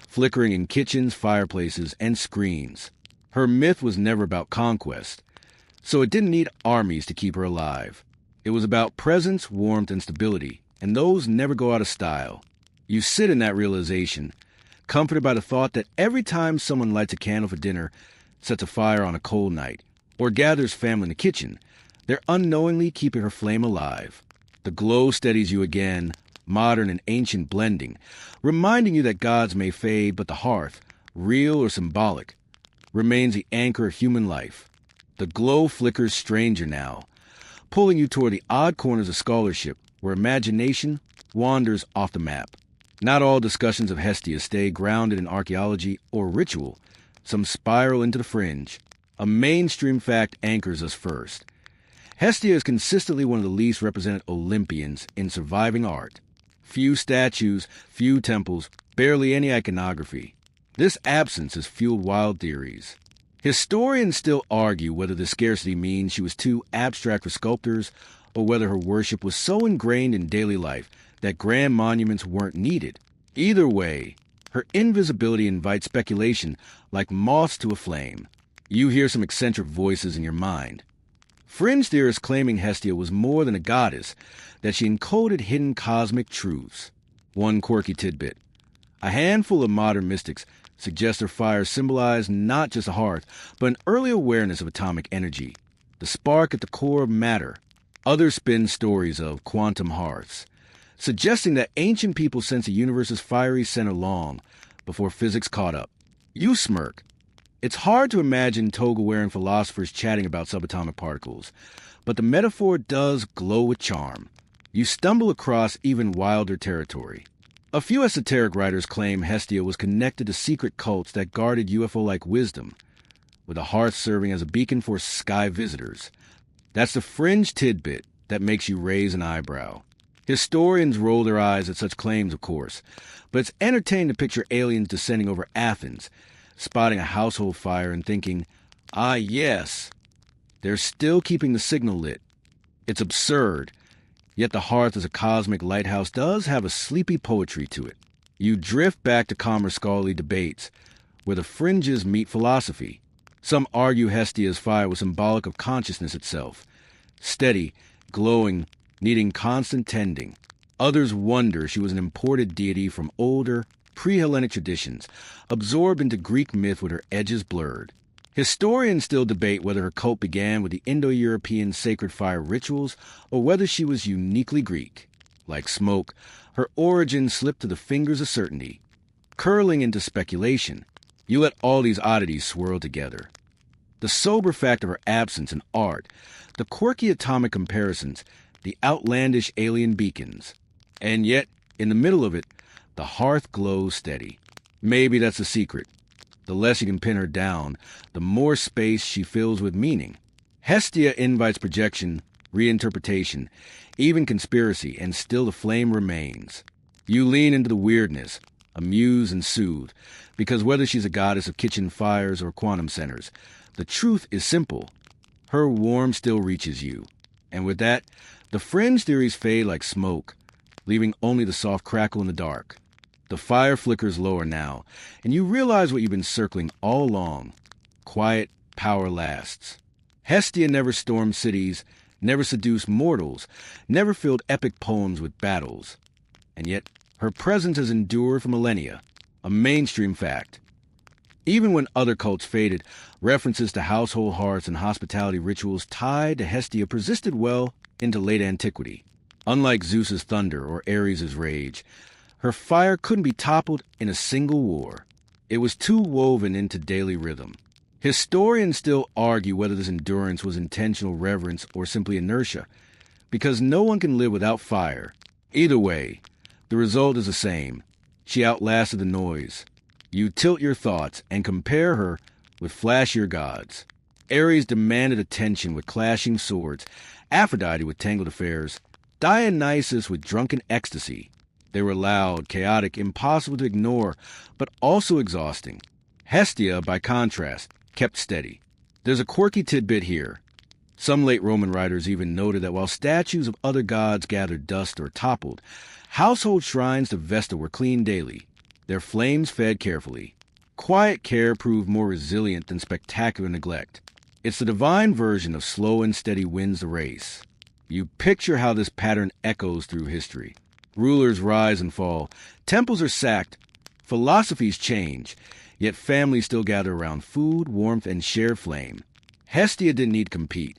Speaker 1: flickering in kitchens, fireplaces, and screens. Her myth was never about conquest, so it didn't need armies to keep her alive. It was about presence, warmth, and stability, and those never go out of style. You sit in that realization, comforted by the thought that every time someone lights a candle for dinner, sets a fire on a cold night, or gathers family in the kitchen, they're unknowingly keeping her flame alive. The glow steadies you again, modern and ancient blending, reminding you that gods may fade, but the hearth, real or symbolic, remains the anchor of human life. The glow flickers stranger now, pulling you toward the odd corners of scholarship where imagination wanders off the map. Not all discussions of Hestia stay grounded in archaeology or ritual. Some spiral into the fringe. A mainstream fact anchors us first. Hestia is consistently one of the least represented Olympians in surviving art. Few statues, few temples, barely any iconography. This absence has fueled wild theories. Historians still argue whether the scarcity means she was too abstract for sculptors or whether her worship was so ingrained in daily life that grand monuments weren't needed. Either way, her invisibility invites speculation like moths to a flame. You hear some eccentric voices in your mind. Fringe theorists claiming Hestia was more than a goddess, that she encoded hidden cosmic truths. One quirky tidbit. A handful of modern mystics suggest her fire symbolized not just a hearth, but an early awareness of atomic energy, the spark at the core of matter. Others spin stories of quantum hearths, suggesting that ancient people sensed the universe's fiery center long before physics caught up. You smirk. It's hard to imagine toga-wearing philosophers chatting about subatomic particles, but the metaphor does glow with charm. You stumble across even wilder territory. A few esoteric writers claim Hestia was connected to secret cults that guarded UFO-like wisdom, with a hearth serving as a beacon for sky visitors. That's the fringe tidbit that makes you raise an eyebrow. Historians roll their eyes at such claims, of course, but it's entertaining to picture aliens descending over Athens, spotting a household fire and thinking, ah yes, they're still keeping the signal lit. It's absurd, yet the hearth as a cosmic lighthouse does have a sleepy poetry to it. You drift back to calmer scholarly debates, where the fringes meet philosophy. Some argue Hestia's fire was symbolic of consciousness itself, steady, glowing, needing constant tending. Others wonder she was an imported deity from older, pre-Hellenic traditions, absorbed into Greek myth with her edges blurred. Historians still debate whether her cult began with the Indo-European sacred fire rituals or whether she was uniquely Greek. Like smoke, her origin slipped to the fingers of certainty. Curling into speculation, you let all these oddities swirl together. The sober fact of her absence in art, the quirky atomic comparisons, the outlandish alien beacons. And yet, in the middle of it, the hearth glows steady. Maybe that's the secret. The less you can pin her down, the more space she fills with meaning. Hestia invites projection, reinterpretation, even conspiracy, and still the flame remains. You lean into the weirdness, amuse and soothe, because whether she's a goddess of kitchen fires or quantum centers, the truth is simple. Her warmth still reaches you. And with that, the fringe theories fade like smoke, leaving only the soft crackle in the dark. The fire flickers lower now, and you realize what you've been circling all along. Quiet power lasts. Hestia never stormed cities, never seduced mortals, never filled epic poems with battles. And yet, her presence has endured for millennia, a mainstream fact. Even when other cults faded, references to household hearths and hospitality rituals tied to Hestia persisted well into late antiquity. Unlike Zeus's thunder or Ares' rage, her fire couldn't be toppled in a single war. It was too woven into daily rhythm. Historians still argue whether this endurance was intentional reverence or simply inertia, because no one can live without fire. Either way, the result is the same. She outlasted the noise. You tilt your thoughts and compare her with flashier gods. Ares demanded attention with clashing swords, Aphrodite with tangled affairs, Dionysus with drunken ecstasy. They were loud, chaotic, impossible to ignore, but also exhausting. Hestia, by contrast, kept steady. There's a quirky tidbit here. Some late Roman writers even noted that while statues of other gods gathered dust or toppled, household shrines to Vesta were cleaned daily, their flames fed carefully. Quiet care proved more resilient than spectacular neglect. It's the divine version of slow and steady wins the race. You picture how this pattern echoes through history. Rulers rise and fall, temples are sacked, philosophies change, yet families still gather around food, warmth, and shared flame. Hestia didn't need to compete.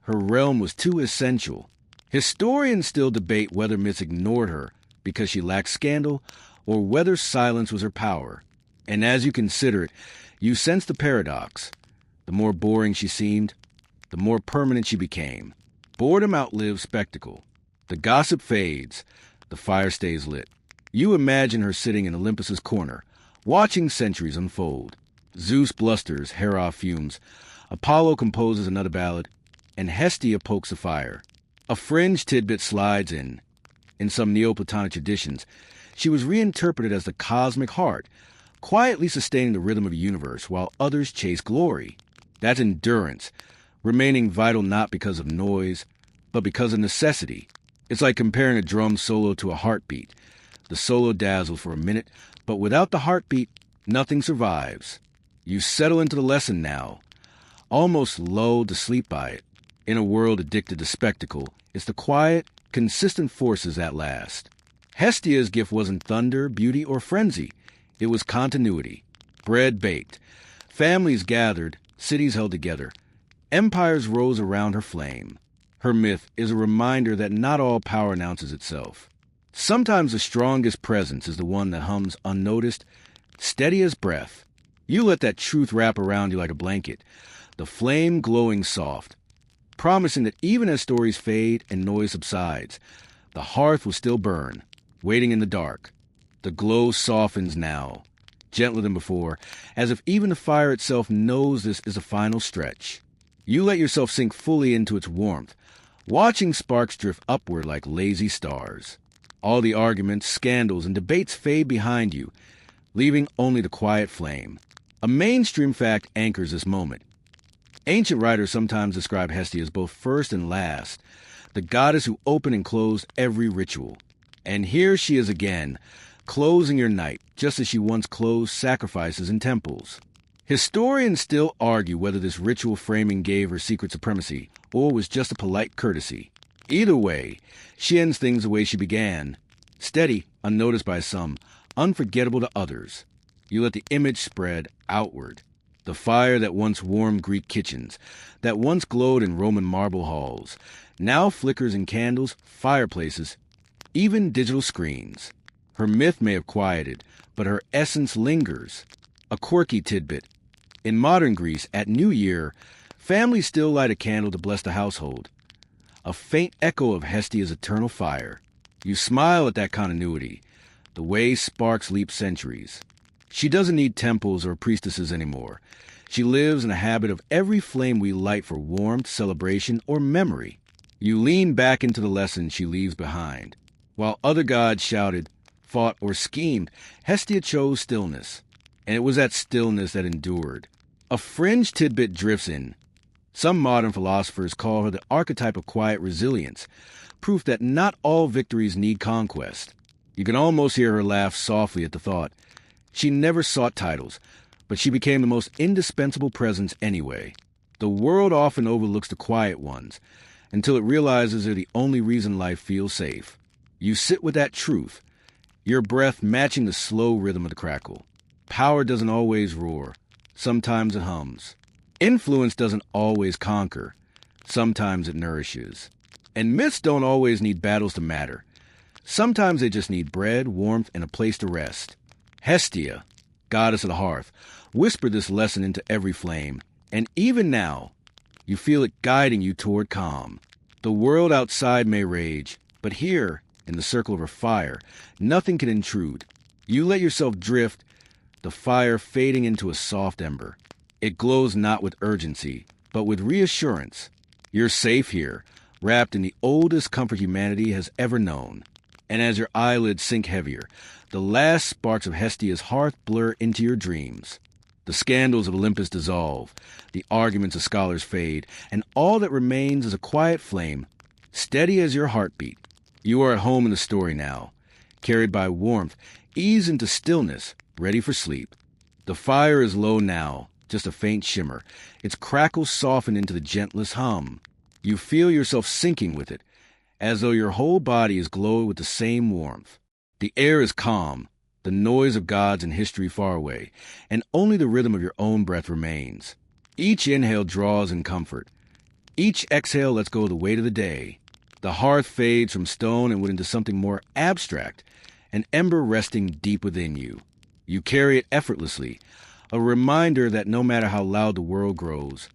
Speaker 1: Her realm was too essential. Historians still debate whether myths ignored her because she lacked scandal or whether silence was her power. And as you consider it, you sense the paradox. The more boring she seemed, the more permanent she became. Boredom outlives spectacle. The gossip fades. The fire stays lit. You imagine her sitting in Olympus's corner, watching centuries unfold. Zeus blusters, Hera fumes. Apollo composes another ballad, and Hestia pokes the fire. A fringe tidbit slides in. In some Neoplatonic traditions, she was reinterpreted as the cosmic heart, quietly sustaining the rhythm of the universe while others chase glory. That's endurance, remaining vital not because of noise, but because of necessity. It's like comparing a drum solo to a heartbeat. The solo dazzles for a minute, but without the heartbeat, nothing survives. You settle into the lesson now, almost lulled to sleep by it. In a world addicted to spectacle, it's the quiet, consistent forces that last. Hestia's gift wasn't thunder, beauty, or frenzy. It was continuity. Bread baked. Families gathered, cities held together. Empires rose around her flame. Her myth is a reminder that not all power announces itself. Sometimes the strongest presence is the one that hums unnoticed, steady as breath. You let that truth wrap around you like a blanket, the flame glowing soft, promising that even as stories fade and noise subsides, the hearth will still burn, waiting in the dark. The glow softens now, gentler than before, as if even the fire itself knows this is a final stretch. You let yourself sink fully into its warmth, watching sparks drift upward like lazy stars. All the arguments, scandals, and debates fade behind you, leaving only the quiet flame. A mainstream fact anchors this moment. Ancient writers sometimes describe Hestia as both first and last, the goddess who opened and closed every ritual. And here she is again, closing your night, just as she once closed sacrifices in temples. Historians still argue whether this ritual framing gave her secret supremacy, or was just a polite courtesy. Either way, she ends things the way she began, steady, unnoticed by some, unforgettable to others. You let the image spread outward. The fire that once warmed Greek kitchens, that once glowed in Roman marble halls, now flickers in candles, fireplaces, even digital screens. Her myth may have quieted, but her essence lingers. A quirky tidbit. In modern Greece, at New Year, families still light a candle to bless the household. A faint echo of Hestia's eternal fire. You smile at that continuity, the way sparks leap centuries. She doesn't need temples or priestesses anymore. She lives in a habit of every flame we light for warmth, celebration, or memory. You lean back into the lesson she leaves behind. While other gods shouted, fought, or schemed, Hestia chose stillness. And it was that stillness that endured. A fringe tidbit drifts in. Some modern philosophers call her the archetype of quiet resilience, proof that not all victories need conquest. You can almost hear her laugh softly at the thought. She never sought titles, but she became the most indispensable presence anyway. The world often overlooks the quiet ones, until it realizes they're the only reason life feels safe. You sit with that truth, your breath matching the slow rhythm of the crackle. Power doesn't always roar. Sometimes it hums. Influence doesn't always conquer. Sometimes it nourishes. And myths don't always need battles to matter. Sometimes they just need bread, warmth, and a place to rest. Hestia, goddess of the hearth, whispered this lesson into every flame. And even now, you feel it guiding you toward calm. The world outside may rage, but here, in the circle of her fire, nothing can intrude. You let yourself drift, the fire fading into a soft ember. It glows not with urgency, but with reassurance. You're safe here, wrapped in the oldest comfort humanity has ever known. And as your eyelids sink heavier, the last sparks of Hestia's hearth blur into your dreams. The scandals of Olympus dissolve, the arguments of scholars fade, and all that remains is a quiet flame, steady as your heartbeat. You are at home in the story now, carried by warmth, ease into stillness, ready for sleep. The fire is low now, just a faint shimmer, its crackles soften into the gentlest hum. You feel yourself sinking with it, as though your whole body is glowed with the same warmth. The air is calm, the noise of gods and history far away, and only the rhythm of your own breath remains. Each inhale draws in comfort. Each exhale lets go of the weight of the day. The hearth fades from stone and wood into something more abstract, an ember resting deep within you. You carry it effortlessly, a reminder that no matter how loud the world grows,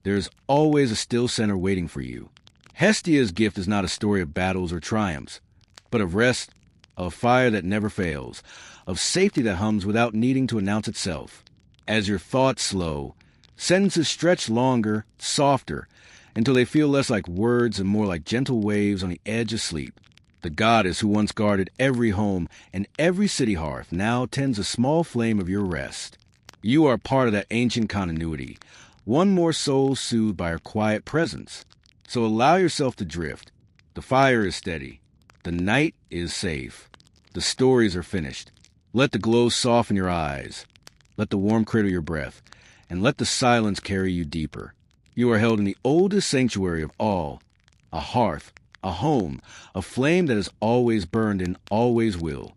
Speaker 1: there's always a still center waiting for you. Hestia's gift is not a story of battles or triumphs, but of rest, of fire that never fails, of safety that hums without needing to announce itself. As your thoughts slow, sentences stretch longer, softer, until they feel less like words and more like gentle waves on the edge of sleep. The goddess who once guarded every home and every city hearth now tends a small flame of your rest. You are part of that ancient continuity, one more soul soothed by her quiet presence. So allow yourself to drift. The fire is steady. The night is safe. The stories are finished. Let the glow soften your eyes. Let the warmth cradle your breath. And let the silence carry you deeper. You are held in the oldest sanctuary of all, a hearth, a home, a flame that has always burned and always will.